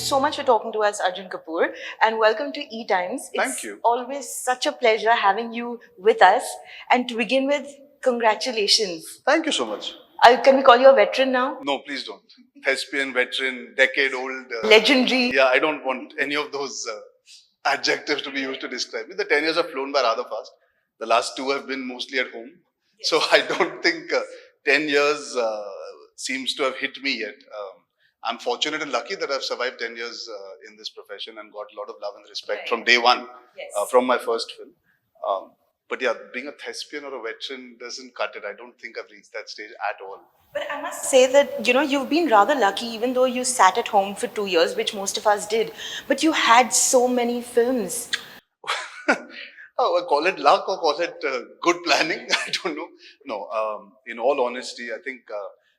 so much for talking to us, Arjun Kapoor, and welcome to ETimes. Thank you. It's always such a pleasure having you with us. And to begin with, congratulations. Thank you so much. Can we call you a veteran now? No, please don't. Thespian, veteran, decade-old. Legendary. Yeah, I don't want any of those adjectives to be used to describe me. The 10 years have flown by rather fast. The last 2 have been mostly at home. Yes. So I don't think 10 years seems to have hit me yet. I'm fortunate and lucky that I've survived 10 years in this profession and got a lot of love and respect from day one, from my first film. But yeah, being a thespian or a veteran doesn't cut it. I don't think I've reached that stage at all. But I must say that, you've been rather lucky, even though you sat at home for 2 years, which most of us did. But you had so many films. Oh, call it luck or call it good planning. I don't know. No, in all honesty, I think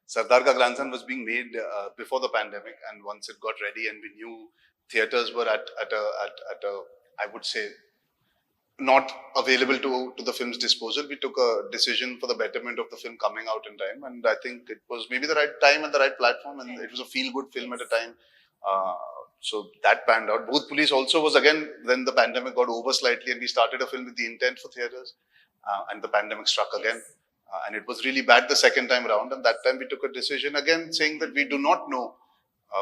Sardar Ka Grandson was being made before the pandemic, and once it got ready and we knew theatres were at a I would say, not available to the film's disposal, we took a decision for the betterment of the film coming out in time, and I think it was maybe the right time and the right platform, and it was a feel-good film at a time. So that panned out. Bhoot Police also was again, then the pandemic got over slightly and we started a film with the intent for theatres, and the pandemic struck again. And it was really bad the second time around, and that time we took a decision again saying that we do not know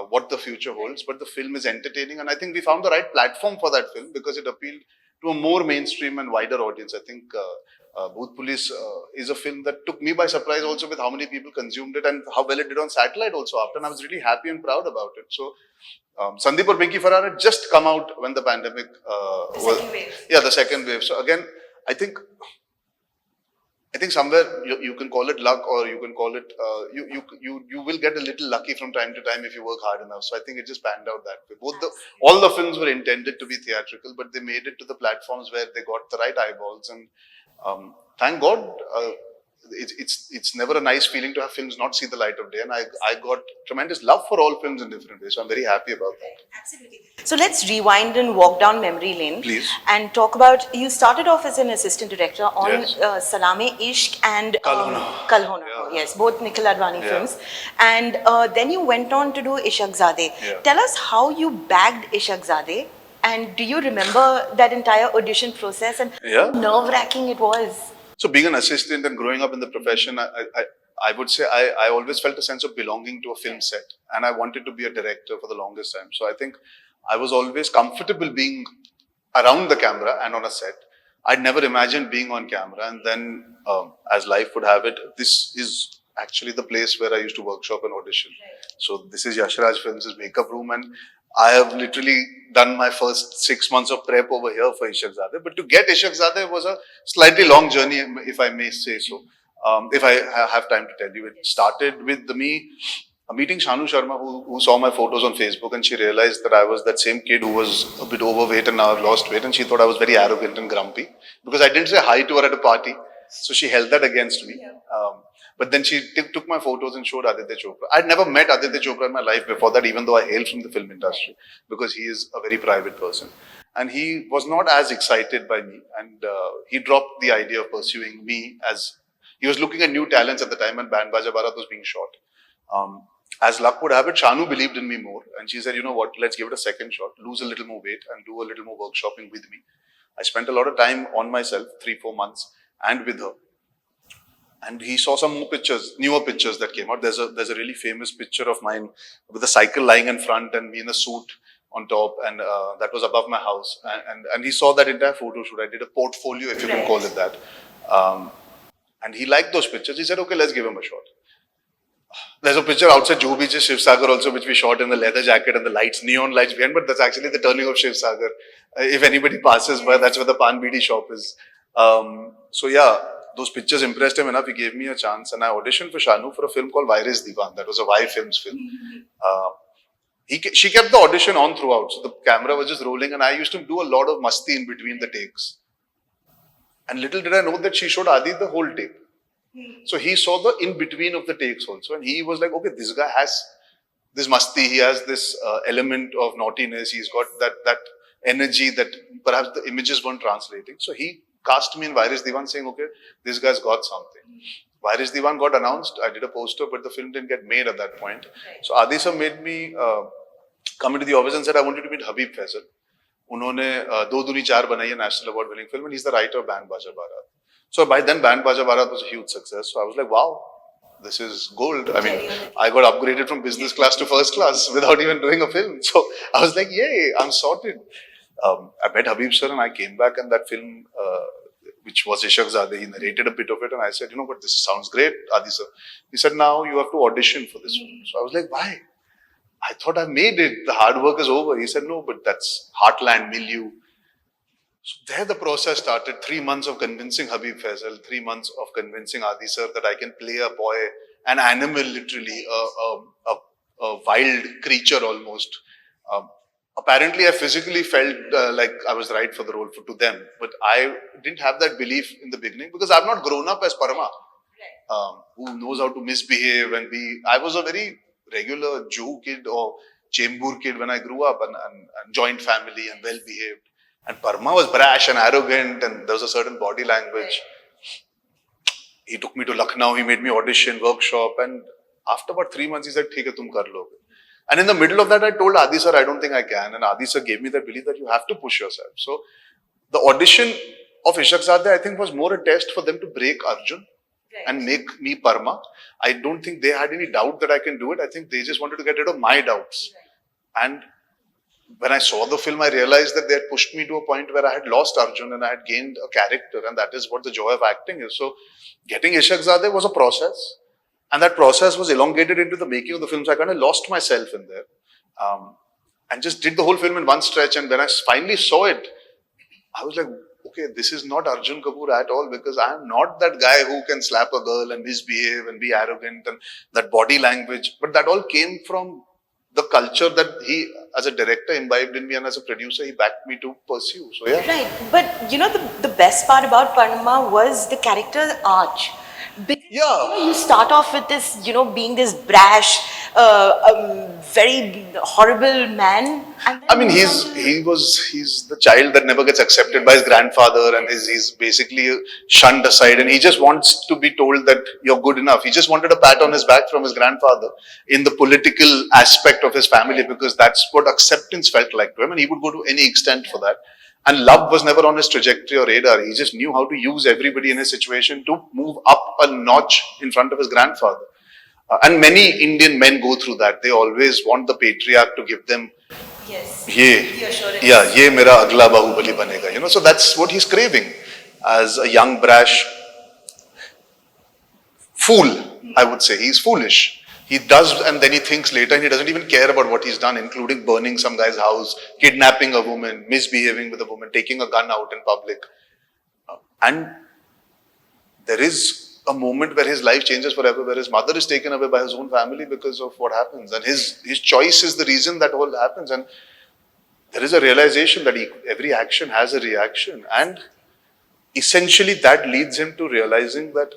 what the future holds, but the film is entertaining, and I think we found the right platform for that film because it appealed to a more mainstream and wider audience. I think Bhoot Police is a film that took me by surprise also with how many people consumed it and how well it did on satellite also after, and I was really happy and proud about it. So Sandeep Aur Pinky Faraar had just come out when the pandemic second wave. Yeah, the second wave. So again, I think somewhere you can call it luck, or you can call it you will get a little lucky from time to time if you work hard enough. So I think it just panned out that way. All the films were intended to be theatrical, but they made it to the platforms where they got the right eyeballs, and thank God. It's never a nice feeling to have films not see the light of day, and I got tremendous love for all films in different ways, so I'm very happy about that. Absolutely. So let's rewind and walk down memory lane. Please. And talk about, you started off as an assistant director on Salame-Ishq and Kal Ho Na. Yes, both Nikhil Advani films. And then you went on to do Ishaqzaade. Yeah. Tell us how you bagged Ishaqzaade, and do you remember that entire audition process and how nerve-wracking it was? So being an assistant and growing up in the profession, I would say I always felt a sense of belonging to a film set, and I wanted to be a director for the longest time. So I think I was always comfortable being around the camera and on a set. I'd never imagined being on camera, and then as life would have it, this is actually the place where I used to workshop and audition. So this is Yash Raj Films' makeup room, and I have literally done my first 6 months of prep over here for Ishaqzaade. But to get Ishaqzaade was a slightly long journey, if I may say so. If I have time to tell you, it started with me meeting Shanu Sharma, who saw my photos on Facebook, and she realized that I was that same kid who was a bit overweight and now I've lost weight, and she thought I was very arrogant and grumpy because I didn't say hi to her at a party. So she held that against me. But then she took my photos and showed Aditya Chopra. I'd never met Aditya Chopra in my life before that, even though I hail from the film industry, because he is a very private person. And he was not as excited by me, and he dropped the idea of pursuing me, as he was looking at new talents at the time, and Band Baja Bharat was being shot. As luck would have it, Shanu believed in me more, and she said, you know what, let's give it a second shot, lose a little more weight and do a little more workshopping with me. I spent a lot of time on myself, 3-4 months, and with her. And he saw some more pictures, newer pictures that came out. There's a really famous picture of mine with a cycle lying in front and me in a suit on top, and that was above my house. And he saw that entire photo shoot. I did a portfolio, if you can call it that. And he liked those pictures. He said, okay, let's give him a shot. There's a picture outside Juhu Beach's Shivsagar also, which we shot in the leather jacket and the lights, neon lights behind, but that's actually the turning of Shivsagar. If anybody passes by, that's where the Pan Bidi shop is. So yeah, those pictures impressed him enough. He gave me a chance, and I auditioned for Shanu for a film called Virus Diwan. That was a Y Films film. She kept the audition on throughout. So the camera was just rolling, and I used to do a lot of masti in between the takes. And little did I know that she showed Adi the whole tape. So he saw the in-between of the takes also, and he was like, okay, this guy has this masti, he has this element of naughtiness, he's got that energy that perhaps the images weren't translating. So he cast me in Virus Diwan saying, okay, this guy's got something. Virus Diwan got announced, I did a poster, but the film didn't get made at that point. So Adi sir made me coming to the office and said, I wanted to meet Habib Faisal. उन्होंने दो दूनी चार बनाई है national award winning film, and he's the writer of Band Baja Barat. So by then Band Baja Barat was a huge success. So I was like, wow, this is gold. I mean, I got upgraded from business class to first class without even doing a film. So I was like, yay, I'm sorted. I met Habib sir and I came back, and that film, which was Ishaqzaade, he narrated a bit of it, and I said, you know what, this sounds great, Adi sir. He said, now you have to audition for this film. So I was like, why? I thought I made it. The hard work is over. He said, no, but that's heartland milieu. So there the process started. 3 months of convincing Habib Faisal, 3 months of convincing Adi sir that I can play a boy, an animal literally, a wild creature almost. Apparently I physically felt like I was right for the role to them, but I didn't have that belief in the beginning because I've not grown up as Parma, who knows how to misbehave and be. I was a very regular Jew kid or Chembur kid when I grew up, and joint family and well behaved. And Parma was brash and arrogant, and there was a certain body language. He took me to Lucknow, he made me audition, workshop, and after about 3 months he said, "Theek hai, tum kar loge." And in the middle of that, I told Adi sir, I don't think I can. And Adi sir gave me that belief that you have to push yourself. So the audition of Ishaqzaade, I think, was more a test for them to break Arjun and make me Parma. I don't think they had any doubt that I can do it. I think they just wanted to get rid of my doubts. And when I saw the film, I realized that they had pushed me to a point where I had lost Arjun and I had gained a character. And that is what the joy of acting is. So getting Ishaqzaade was a process. And that process was elongated into the making of the film. So I kind of lost myself in there. And just did the whole film in one stretch. And when I finally saw it, I was like, okay, this is not Arjun Kapoor at all, because I am not that guy who can slap a girl and misbehave and be arrogant and that body language. But that all came from the culture that he, as a director, imbibed in me, and as a producer, he backed me to pursue. So yeah. Right. But you know, the best part about Parma was the character Arch. Because, Yeah. you know, you start off with this, you know, being this brash, very horrible man. And then I mean, he's the child that never gets accepted by his grandfather, and he's basically shunned aside, and he just wants to be told that you're good enough. He just wanted a pat on his back from his grandfather in the political aspect of his family, because that's what acceptance felt like to him, and he would go to any extent for that. And love was never on his trajectory or radar. He just knew how to use everybody in his situation to move up a notch in front of his grandfather. And many Indian men go through that. They always want the patriarch to give them, yes, ye, the assurance. yeah, ye mera agla bahubali banega. You know, so that's what he's craving as a young brash fool. I would say he's foolish. He does, and then he thinks later, and he doesn't even care about what he's done, including burning some guy's house, kidnapping a woman, misbehaving with a woman, taking a gun out in public. And there is a moment where his life changes forever, where his mother is taken away by his own family because of what happens. And his choice is the reason that all happens. And there is a realization that every action has a reaction. And essentially that leads him to realizing that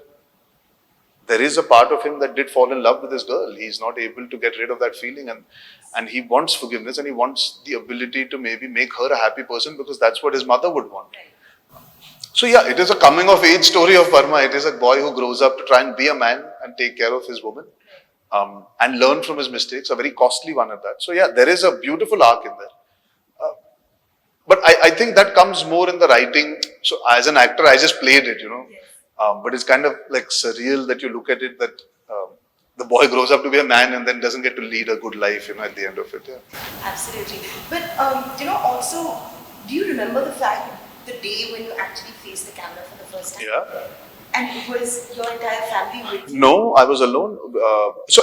there is a part of him that did fall in love with this girl. He's not able to get rid of that feeling, and he wants forgiveness, and he wants the ability to maybe make her a happy person, because that's what his mother would want. So yeah, it is a coming of age story of Parma. It is a boy who grows up to try and be a man and take care of his woman, and learn from his mistakes, a very costly one at that. So yeah, there is a beautiful arc in there. But I think that comes more in the writing. So as an actor, I just played it, you know. But it's kind of like surreal that you look at it, that the boy grows up to be a man and then doesn't get to lead a good life, you know, at the end of it. Yeah. Absolutely. But, you know, also, do you remember the day when you actually faced the camera for the first time? Yeah. And was your entire family with you? No, I was alone. So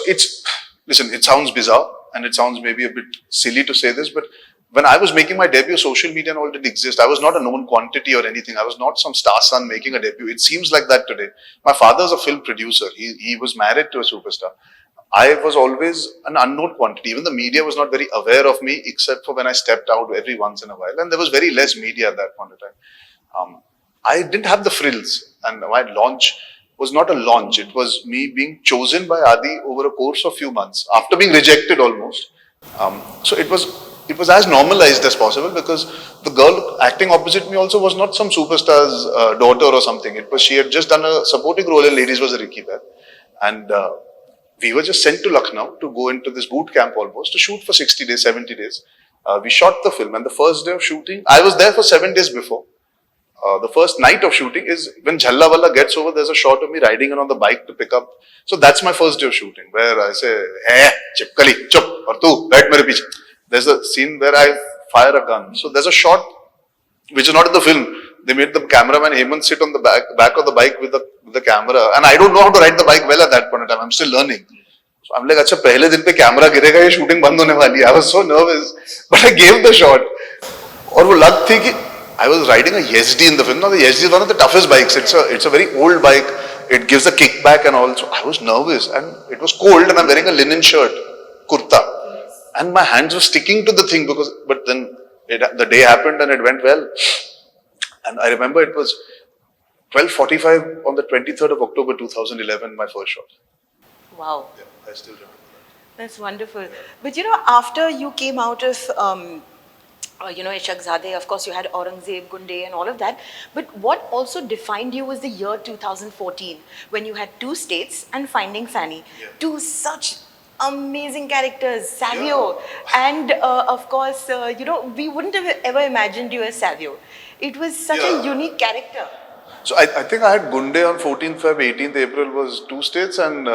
listen, it sounds bizarre and it sounds maybe a bit silly to say this, but when I was making my debut, social media and all didn't exist. I was not a known quantity or anything. I was not some star son making a debut. It seems like that today. My father's a film producer. He was married to a superstar. I was always an unknown quantity. Even the media was not very aware of me, except for when I stepped out every once in a while. And there was very less media at that point in time. I didn't have the frills. And my launch was not a launch. It was me being chosen by Adi over a course of few months, after being rejected almost. So it was as normalized as possible, because the girl acting opposite me also was not some superstar's daughter or something. It was, she had just done a supporting role in Ladies Was a Ricky Bell. And we were just sent to Lucknow to go into this boot camp almost to shoot for 60 days, 70 days. We shot the film, and the first day of shooting, I was there for 7 days before. The first night of shooting is when Jhalla Walla gets over, there's a shot of me riding on the bike to pick up. So that's my first day of shooting, where I say, hey, Chipkali, chup, aur tu, right mere piche. There's a scene where I fire a gun. So there's a shot which is not in the film. They made the cameraman Hemant sit on the back of the bike with the camera. And I don't know how to ride the bike well at that point in time. I'm still learning. So I'm like, अच्छा पहले दिन पे camera गिरेगा ये shooting बंद होने वाली है. I was so nervous, but I gave the shot. और वो लग थी कि I was riding a YesD in the film. Now the YesD is one of the toughest bikes. It's a very old bike. It gives a kickback and all. So I was nervous, and it was cold, and I'm wearing a linen shirt, kurta, and my hands were sticking to the thing but then the day happened and it went well. And I remember it was 12:45 on the 23rd of October 2011, my first shot. Wow. Yeah, I still remember that. That's wonderful. But after you came out of, Ishaqzaade, of course you had Aurangzeb, Gunde and all of that. But what also defined you was the year 2014, when you had Two States and Finding Fanny. Yeah. Two such amazing characters, Savio. Yeah. And of course, we wouldn't have ever imagined you as Savio. It was such a unique character. So I think I had Gunde on 14th Feb, 18th April was Two States, and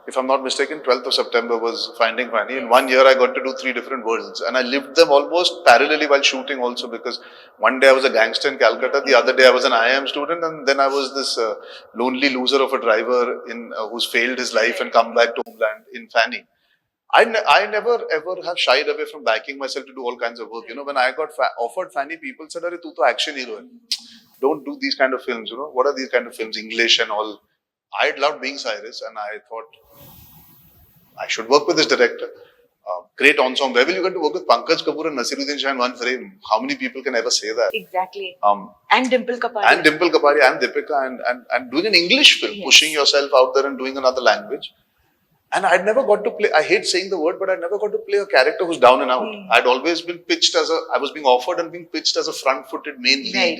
if I'm not mistaken, 12th of September was Finding Fanny. In 1 year, I got to do 3 different worlds, and I lived them almost parallelly while shooting also, because one day I was a gangster in Calcutta, the other day I was an IIM student, and then I was this lonely loser of a driver who's failed his life and come back to homeland in Fanny. I never ever have shied away from backing myself to do all kinds of work. When I got offered Fanny, people said, "Arey, tu to action hero hai. Don't do these kind of films. What are these kind of films? English and all." I loved being Cyrus, and I thought I should work with this director. Great ensemble. Where will you get to work with Pankaj Kapoor and Nasiruddin Shah in one frame? How many people can ever say that? Exactly. And Dimple Kapadia. And Dimple Kapadia and Deepika, and doing an English film, yes. Pushing yourself out there and doing another language. And I'd never got to play, I hate saying the word, but I'd never got to play a character who's down and out. I'd always been pitched I was being offered and being pitched as a front-footed main lead. Right.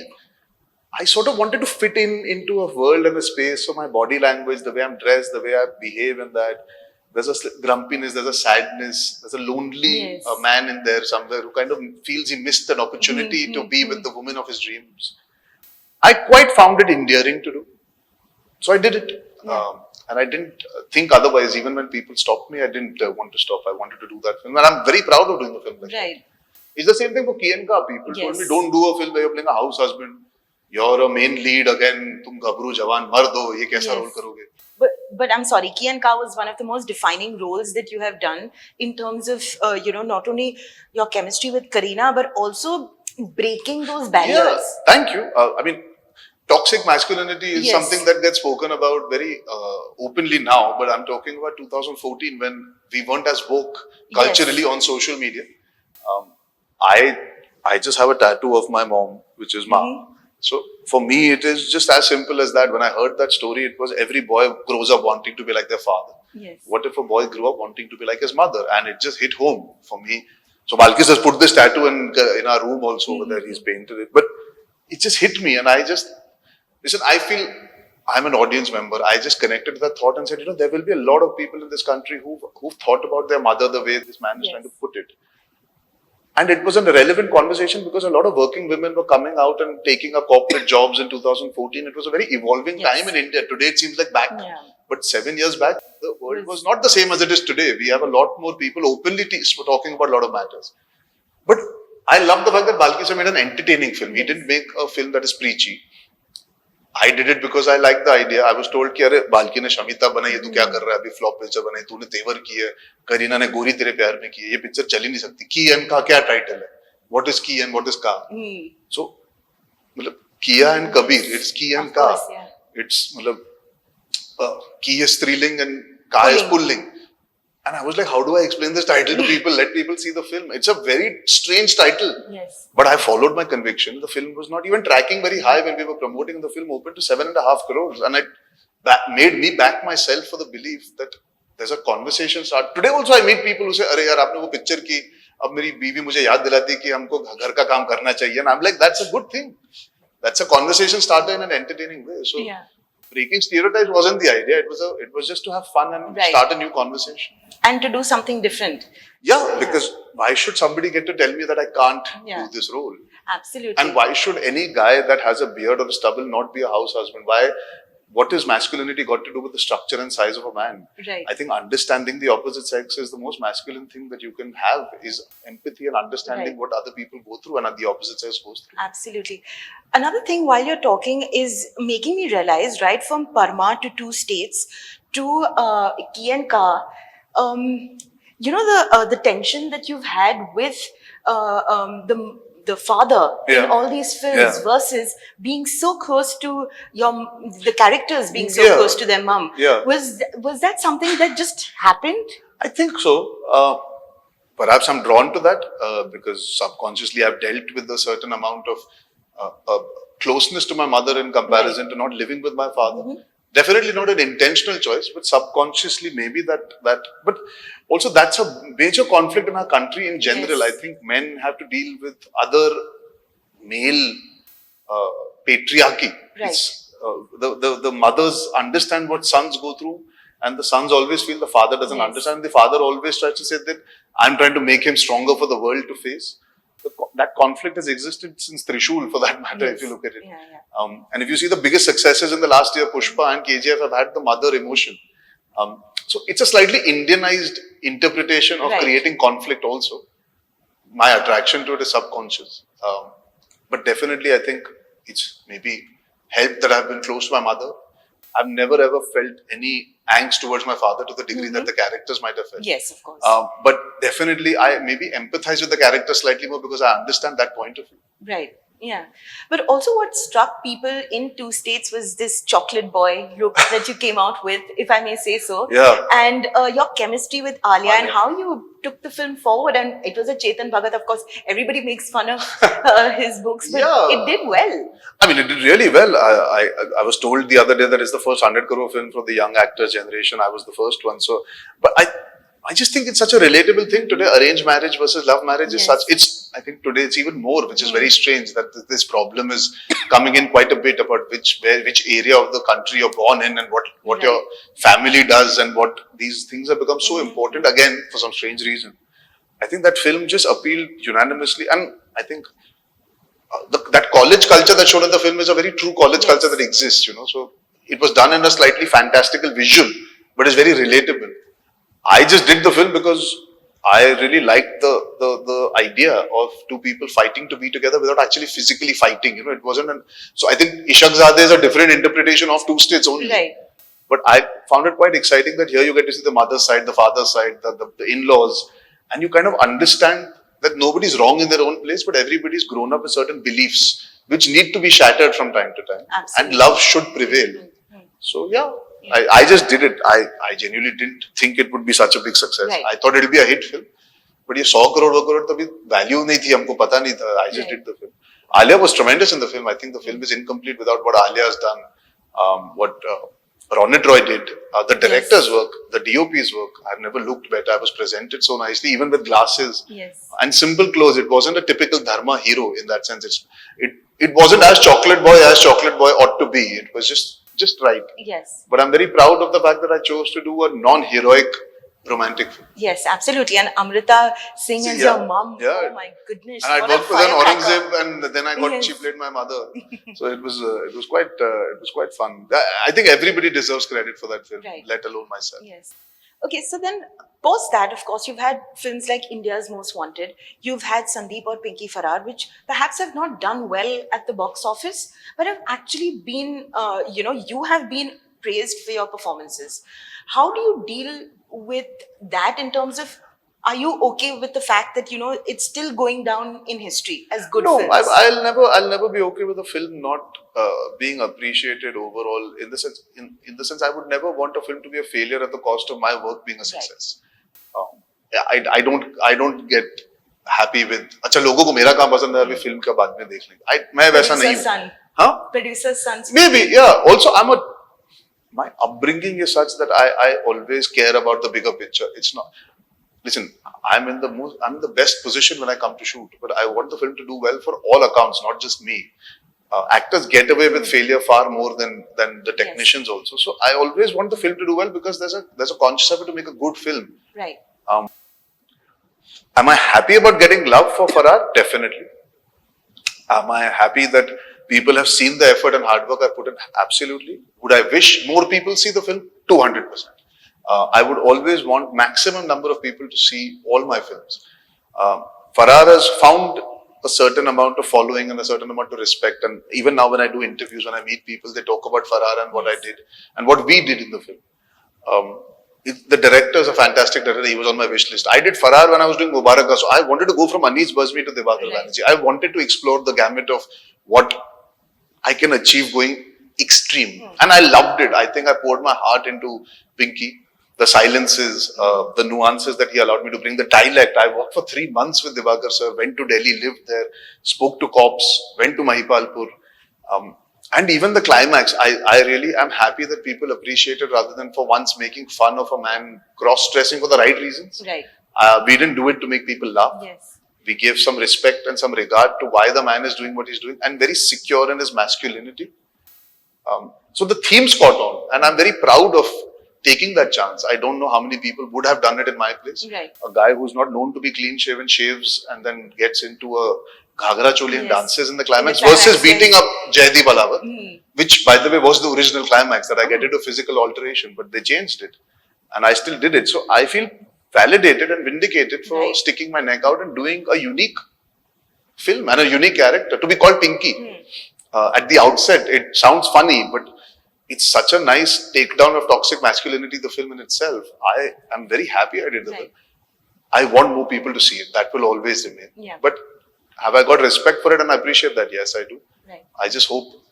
I sort of wanted to fit into a world and a space. So my body language, the way I'm dressed, the way I behave, and that there's a grumpiness, there's a sadness, there's a lonely man in there somewhere who kind of feels he missed an opportunity to be with the woman of his dreams. I quite found it endearing to do. So I did it. Yeah. And I didn't think otherwise. Even when people stopped me, I didn't want to stop. I wanted to do that film. And I'm very proud of doing a film like that. It's the same thing for Ki and Ka. People told me, don't do a film where you're playing a house husband. You're a main lead again. Tum ghabru jawan mar do. Ye kaisa role karoge? But I'm sorry, Ki and Ka was one of the most defining roles that you have done in terms of, not only your chemistry with Kareena, but also breaking those barriers. Yeah, thank you. Toxic masculinity is something that gets spoken about very openly now, but I'm talking about 2014 when we weren't as woke culturally on social media. I just have a tattoo of my mom, which is Ma. So for me, it is just as simple as that. When I heard that story, it was every boy grows up wanting to be like their father. Yes. What if a boy grew up wanting to be like his mother? And it just hit home for me. So Balkis has put this tattoo in our room also over there. He's painted it. But it just hit me, and I just... Listen, I feel I'm an audience member. I just connected to that thought and said, there will be a lot of people in this country who've thought about their mother the way this man is trying to put it. And it was a relevant conversation because a lot of working women were coming out and taking up corporate jobs in 2014. It was a very evolving time in India. Today it seems like back. Yeah. But 7 years back, the world was not the same as it is today. We have a lot more people openly talking about a lot of matters. But I love the fact that Balkis made an entertaining film. He didn't make a film that is preachy. I did it because I liked the idea. I was told कि अरे बाल्की ने शमिता बनाई है, तू क्या कर रहा है? अभी फ्लॉप पिक्चर बनाई, तूने तेवर की है, करीना ने गोरी तेरे प्यार में की है, ये पिक्चर चल ही नहीं सकती. की एंड का क्या टाइटल है? What is की and what is का? So मतलब किया and कबीर, it's की and का. It's मतलब की is स्त्रीलिंग and का is pulling. And I was like, how do I explain this title to people? Let people see the film. It's a very strange title. Yes. But I followed my conviction. The film was not even tracking very high when we were promoting. The film opened to 7.5 crores. And it made me back myself for the belief that there's a conversation start. Today also I meet people who say, अरे यार आपने वो picture की, अब मेरी बीवी मुझे याद दिलाती कि हमको घर का काम करना चाहिए. And I'm like, that's a good thing. That's a conversation starter in an entertaining way. So breaking stereotypes wasn't the idea. It was just to have fun and Right. start a new conversation. And to do something different. Yeah, because why should somebody get to tell me that I can't Yeah. do this role? Absolutely. And why should any guy that has a beard or a stubble not be a house husband? Why? What is masculinity got to do with the structure and size of a man? Right. I think understanding the opposite sex is the most masculine thing that you can have, is empathy and understanding Right. what other people go through and the opposite sex goes through. Absolutely. Another thing while you're talking is making me realize, right, from Parma to Two States to Ki and Ka, you know, the tension that you've had with the father in Yeah. all these films Yeah. versus being so close to the characters being so Yeah. close to their mum. Yeah. Was that something that just happened? I think so. Perhaps I'm drawn to that because subconsciously I've dealt with a certain amount of closeness to my mother in comparison to not living with my father. Mm-hmm. Definitely not an intentional choice, but subconsciously maybe that. But also that's a major conflict in our country in general. Yes. I think men have to deal with other male patriarchy. Right. It's, the mothers understand what sons go through, and the sons always feel the father doesn't Yes. understand. The father always tries to say that I'm trying to make him stronger for the world to face. That conflict has existed since Trishul, for that matter, if you look at it. Yeah, yeah. And if you see the biggest successes in the last year, Pushpa and KGF have had the mother emotion. So it's a slightly Indianized interpretation of Right. creating conflict also. My attraction to it is subconscious. But definitely I think it's maybe helped that I've been close to my mother. I've never ever felt any angst towards my father to the degree that the characters might have felt. Yes, of course. But definitely I maybe empathize with the character slightly more because I understand that point of view. Right. Yeah. But also what struck people in Two States was this chocolate boy look that you came out with, if I may say so. Yeah. And your chemistry with Alia and Alia. how you took the film forward. And it was a Chetan Bhagat, of course. Everybody makes fun of his books, but Yeah. it did well. I mean, it did really well. I was told the other day that it's the first 100 crore film for the young actors generation. I was the first one. So, but I just think it's such a relatable thing today. Arranged marriage versus love marriage is Yes. such. I think today it's even more, which is very strange that this problem is coming in quite a bit about which area of the country you're born in and what your family does and what these things have become so important again for some strange reason. I think that film just appealed unanimously, and I think that college culture that shown in the film is a very true college culture that exists, you know. So it was done in a slightly fantastical visual, but it's very relatable. I just did the film because I really liked the idea of two people fighting to be together without actually physically fighting. You know, it wasn't. So I think Ishaqzaade is a different interpretation of Two States only. Right. But I found it quite exciting that here you get to see the mother's side, the father's side, the in-laws, and you kind of understand that nobody's wrong in their own place, but everybody's grown up with certain beliefs which need to be shattered from time to time. Absolutely. And love should prevail. So yeah, I just did it. I genuinely didn't think it would be such a big success. Right. I thought it would be a hit film. But ये 100 crore, 2 crore तभी value नहीं थी, हमको पता नहीं था. I just did the film. Alia was tremendous in the film. I think the film is incomplete without what Alia has done. What Ronit Roy did, the director's work, the DOP's work. I've never looked better. I was presented so nicely, even with glasses Yes. and simple clothes. It wasn't a typical Dharma hero in that sense. It wasn't as chocolate boy ought to be. It was just right. Yes. But I'm very proud of the fact that I chose to do a non-heroic romantic film. Yes, absolutely. And Amrita Singh as Yeah, your mom. yeah. Oh my goodness. And I what a worked with an firecracker. Aurangzeb, and then I got Yes. she played my mother. So it was quite fun. I think everybody deserves credit for that film, Right. let alone myself. Yes. Okay, so then post that, of course, you've had films like India's Most Wanted. You've had Sandeep Aur Pinky Faraar, which perhaps have not done well at the box office, but have actually been, you have been praised for your performances. How do you deal with that in terms of, are you okay with the fact that, it's still going down in history as good No, films? I'll never be okay with a film not being appreciated overall. In the sense, I would never want a film to be a failure at the cost of my work being a success. I don't get happy with. अच्छा लोगों को मेरा काम पसंद है अभी film का बाद में देख लेंगे. मैं वैसा नहीं Producer's son. हाँ? Producer's son. Maybe, yeah. Also, my upbringing is such that I always care about the bigger picture. It's not. Listen, I'm in the best position when I come to shoot, but I want the film to do well for all accounts, not just me. actors get away with failure far more than the technicians also. So I always want the film to do well because there's a conscious effort to make a good film. Right. Am I happy about getting love for Farrar? Definitely. Am I happy that people have seen the effort and hard work I put in? Absolutely. Would I wish more people see the film? 200%. I would always want maximum number of people to see all my films. Farrar has found a certain amount of following and a certain amount of respect. And even now when I do interviews, when I meet people, they talk about Farrar and what I did and what we did in the film. The director is a fantastic director. He was on my wish list. I did Farrar when I was doing Mubaraka. So I wanted to go from Anis Bazmi to Divakar Banerjee. I wanted to explore the gamut of what I can achieve going extreme. And I loved it. I think I poured my heart into Pinky. The silences, the nuances that he allowed me to bring, the dialect. I worked for 3 months with Divakar sir, went to Delhi, lived there, spoke to cops, went to Mahipalpur. And even the climax, I really am happy that people appreciate it rather than for once making fun of a man cross-dressing for the right reasons. Right. We didn't do it to make people laugh. Yes. We gave some respect and some regard to why the man is doing what he's doing and very secure in his masculinity. So the theme's caught on and I'm very proud of taking that chance. I don't know how many people would have done it in my place. Right. A guy who's not known to be clean shaven shaves and then gets into a ghagra choli and dances in the climax versus beating up Jaideep Alawat, which by the way was the original climax that I get into physical alteration, but they changed it and I still did it. So I feel validated and vindicated for sticking my neck out and doing a unique film and a unique character to be called Pinky. At the outset, it sounds funny, but it's such a nice takedown of toxic masculinity, the film in itself. I am very happy I did the film. I want more people to see it. That will always remain. Yeah. But have I got respect for it and I appreciate that? Yes, I do. Right. I just hope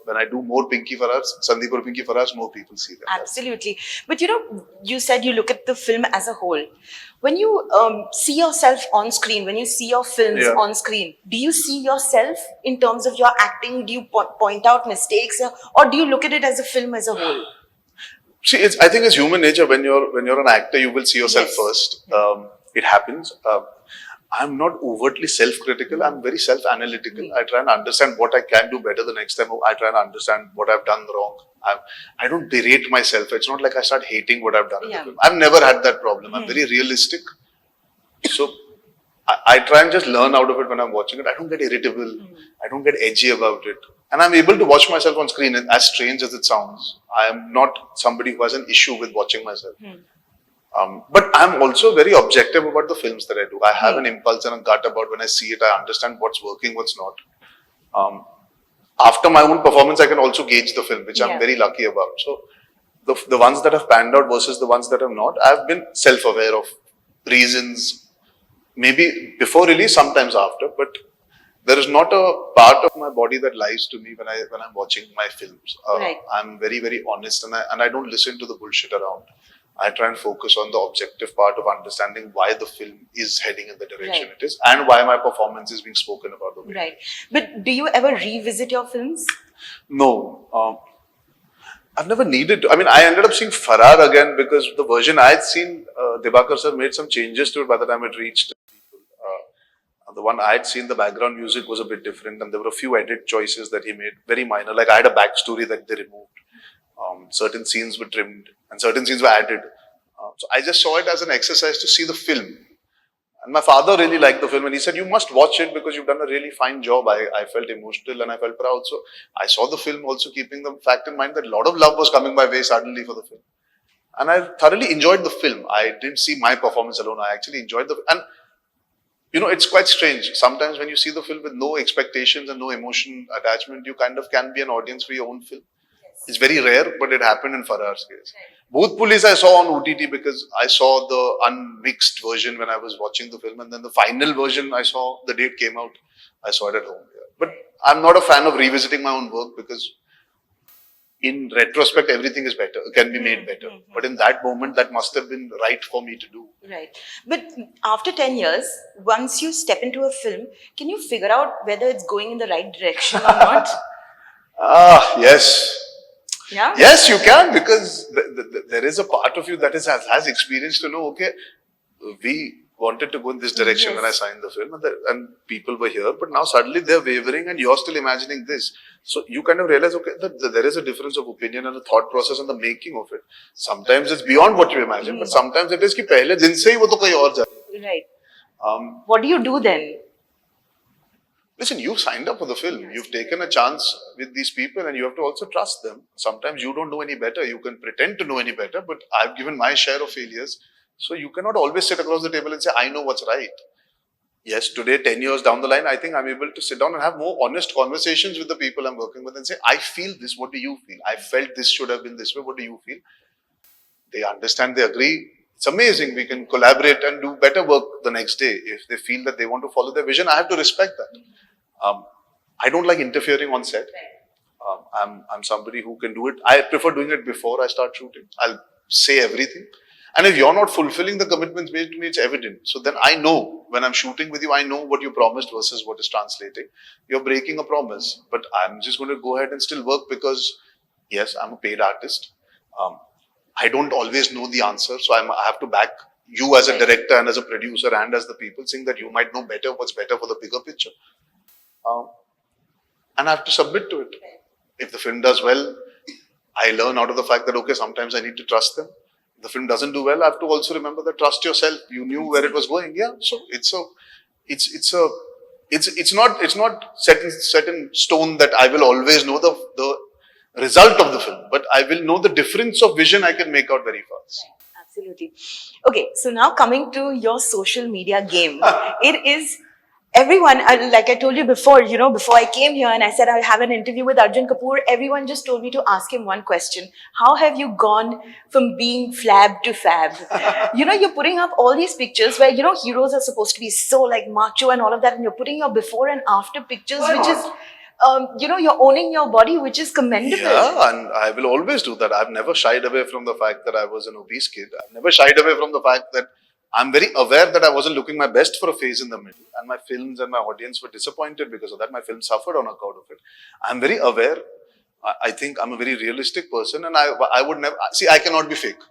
when I do more Pinky Faraar, Sandeep Aur Pinky Faraar, more people see that. Absolutely. But you said you look at the film as a whole. When you see yourself on screen, when you see your films on screen, do you see yourself in terms of your acting? Do you point out mistakes, or do you look at it as a film as a whole? See, I think it's human nature. When you're an actor, you will see yourself first. It happens. I'm not overtly self-critical. I'm very self-analytical. I try and understand what I can do better the next time. I try and understand what I've done wrong. I don't berate myself. It's not like I start hating what I've done in the film. I've never had that problem. I'm very realistic. So I try and just learn out of it when I'm watching it. I don't get irritable. I don't get edgy about it. And I'm able to watch myself on screen, as strange as it sounds. I am not somebody who has an issue with watching myself. But I'm also very objective about the films that I do. I have an impulse and a gut about when I see it, I understand what's working, what's not. After my own performance, I can also gauge the film, which I'm very lucky about. So the ones that have panned out versus the ones that have not, I've been self-aware of reasons, maybe before release, sometimes after, but there is not a part of my body that lies to me when I'm watching my films. I'm very, very honest and I don't listen to the bullshit around. I try and focus on the objective part of understanding why the film is heading in the direction it is and why my performance is being spoken about the way. Right. But do you ever revisit your films? No. I've never needed to. I mean, I ended up seeing Farrar again because the version I had seen, Divakar sir made some changes to it by the time it reached people. The one I had seen, the background music was a bit different and there were a few edit choices that he made, very minor. Like I had a backstory that they removed. Certain scenes were trimmed and certain scenes were added. So I just saw it as an exercise to see the film. And my father really liked the film and he said, you must watch it because you've done a really fine job. I felt emotional and I felt proud. So I saw the film also keeping the fact in mind that a lot of love was coming my way suddenly for the film. And I thoroughly enjoyed the film. I didn't see my performance alone. I actually enjoyed the film. And it's quite strange. Sometimes when you see the film with no expectations and no emotion attachment, you kind of can be an audience for your own film. It's very rare, but it happened in Farar's case. Bhoot Police I saw on OTT because I saw the unmixed version when I was watching the film, and then the final version I saw, the date came out, I saw it at home. But I'm not a fan of revisiting my own work because in retrospect, everything is better, can be made better. But in that moment, that must have been right for me to do. Right. But after 10 years, once you step into a film, can you figure out whether it's going in the right direction or not? Yes. Yeah? Yes, you can, because there is a part of you that has experience to know, okay, we wanted to go in this direction when I signed the film, and people were here, but now suddenly they're wavering and you're still imagining this. So you kind of realize, okay, that there is a difference of opinion and a thought process and the making of it. Sometimes it's beyond what you imagine, but sometimes it is कि पहले दिन से ही वो तो कहीं और जा रही है. Right. What do you do then? Listen, you've signed up for the film. You've taken a chance with these people and you have to also trust them. Sometimes you don't know any better. You can pretend to know any better, but I've given my share of failures. So you cannot always sit across the table and say, I know what's right. Yes, today, 10 years down the line, I think I'm able to sit down and have more honest conversations with the people I'm working with and say, I feel this. What do you feel? I felt this should have been this way. What do you feel? They understand, they agree. It's amazing. We can collaborate and do better work the next day. If they feel that they want to follow their vision, I have to respect that. I don't like interfering on set. I'm somebody who can do it. I prefer doing it before I start shooting. I'll say everything. And if you're not fulfilling the commitments made to me, it's evident. So then I know when I'm shooting with you, I know what you promised versus what is translating. You're breaking a promise. But I'm just going to go ahead and still work because, yes, I'm a paid artist. I don't always know the answer. So I have to back you as a director and as a producer and as the people, saying that you might know better what's better for the bigger picture. And I have to submit to it. If the film does well, I learn out of the fact that, okay, sometimes I need to trust them. If the film doesn't do well, I have to also remember that trust yourself. You knew where it was going. Yeah. So it's not set in stone that I will always know the result of the film, but I will know the difference of vision I can make out very fast. Right. Absolutely. Okay, so now coming to your social media game, it is everyone, like I told you before, before I came here and I said I'll have an interview with Arjun Kapoor, everyone just told me to ask him one question. How have you gone from being flab to fab? You're putting up all these pictures where, heroes are supposed to be so like macho and all of that, and you're putting your before and after pictures, which is, you're owning your body, which is commendable. Yeah, and I will always do that. I've never shied away from the fact that I was an obese kid. I've never shied away from the fact that I'm very aware that I wasn't looking my best for a phase in the middle, and my films and my audience were disappointed because of that. My film suffered on account of it. I'm very aware. I think I'm a very realistic person, and I would never see. I cannot be fake.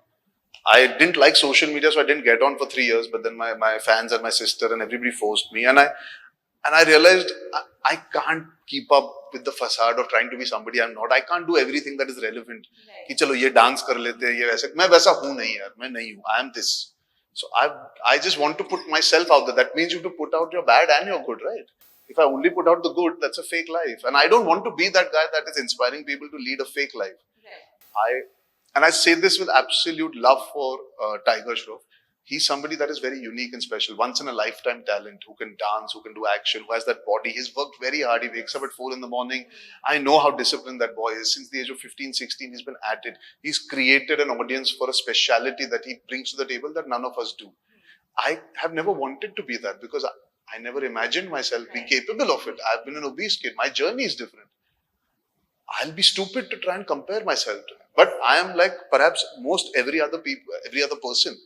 I didn't like social media, so I didn't get on for 3 years. But then my fans and my sister and everybody forced me, and I realized I can't keep up with the facade of trying to be somebody I'm not. I can't do everything that is relevant. कि चलो ये dance कर लेते हैं, ये वैसे मैं वैसा हूँ नहीं यार, मैं नहीं हूँ. I am this. So I just want to put myself out there. That means you have to put out your bad and your good, right? If I only put out the good, that's a fake life. And I don't want to be that guy that is inspiring people to lead a fake life. And I say this with absolute love for Tiger Shroff. He's somebody that is very unique and special. Once in a lifetime talent who can dance, who can do action, who has that body. He's worked very hard. He wakes up at 4 in the morning. I know how disciplined that boy is. Since the age of 15, 16, he's been at it. He's created an audience for a speciality that he brings to the table that none of us do. I have never wanted to be that because I never imagined myself being capable of it. I've been an obese kid. My journey is different. I'll be stupid to try and compare myself to him. But I am like perhaps most every other person.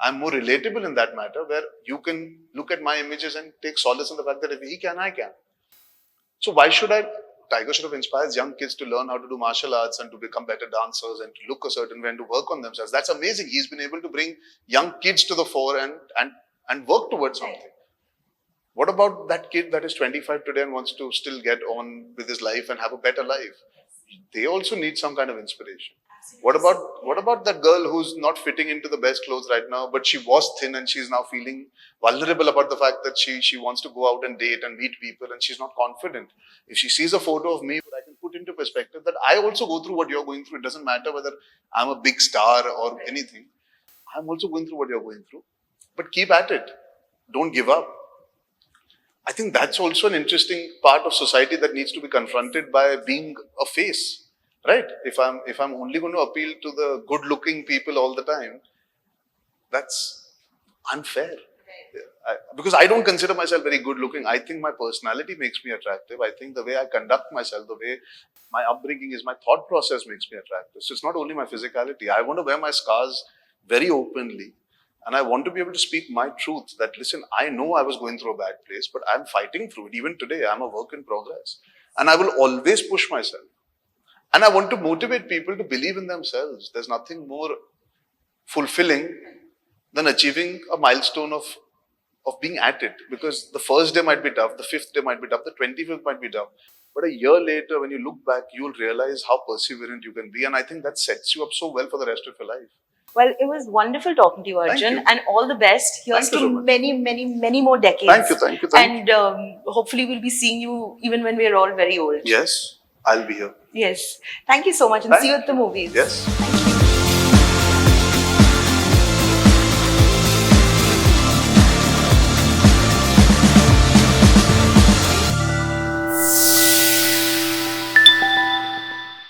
I'm more relatable in that matter, where you can look at my images and take solace in the fact that if he can, I can. So why should I? Tiger Shroff inspires young kids to learn how to do martial arts and to become better dancers and to look a certain way and to work on themselves. That's amazing. He's been able to bring young kids to the fore and work towards something. What about that kid that is 25 today and wants to still get on with his life and have a better life? They also need some kind of inspiration. What about that girl who's not fitting into the best clothes right now, but she was thin and she's now feeling vulnerable about the fact that she wants to go out and date and meet people and she's not confident. If she sees a photo of me, I can put into perspective that I also go through what you're going through. It doesn't matter whether I'm a big star or anything. I'm also going through what you're going through. But keep at it. Don't give up. I think that's also an interesting part of society that needs to be confronted by being a face. Right? If I'm only going to appeal to the good-looking people all the time, that's unfair. Because I don't consider myself very good-looking. I think my personality makes me attractive. I think the way I conduct myself, the way my upbringing is, my thought process makes me attractive. So it's not only my physicality. I want to wear my scars very openly. And I want to be able to speak my truth that, listen, I know I was going through a bad place, but I'm fighting through it. Even today, I'm a work in progress. And I will always push myself. And I want to motivate people to believe in themselves. There's nothing more fulfilling than achieving a milestone of being at it, because the first day might be tough, the fifth day might be tough, the 25th might be tough, but a year later when you look back you'll realize how perseverant you can be, and I think that sets you up so well for the rest of your life. Well, it was wonderful talking to you, Thank Arjun, you. and all the best. Here's Thank you to so much. many, many, many more decades. Thank you, thank you, thank you. And hopefully, we'll be seeing you even when we're all very old. Yes, I'll be here. Yes. Thank you so much, and Thank see you at the movies. Yes.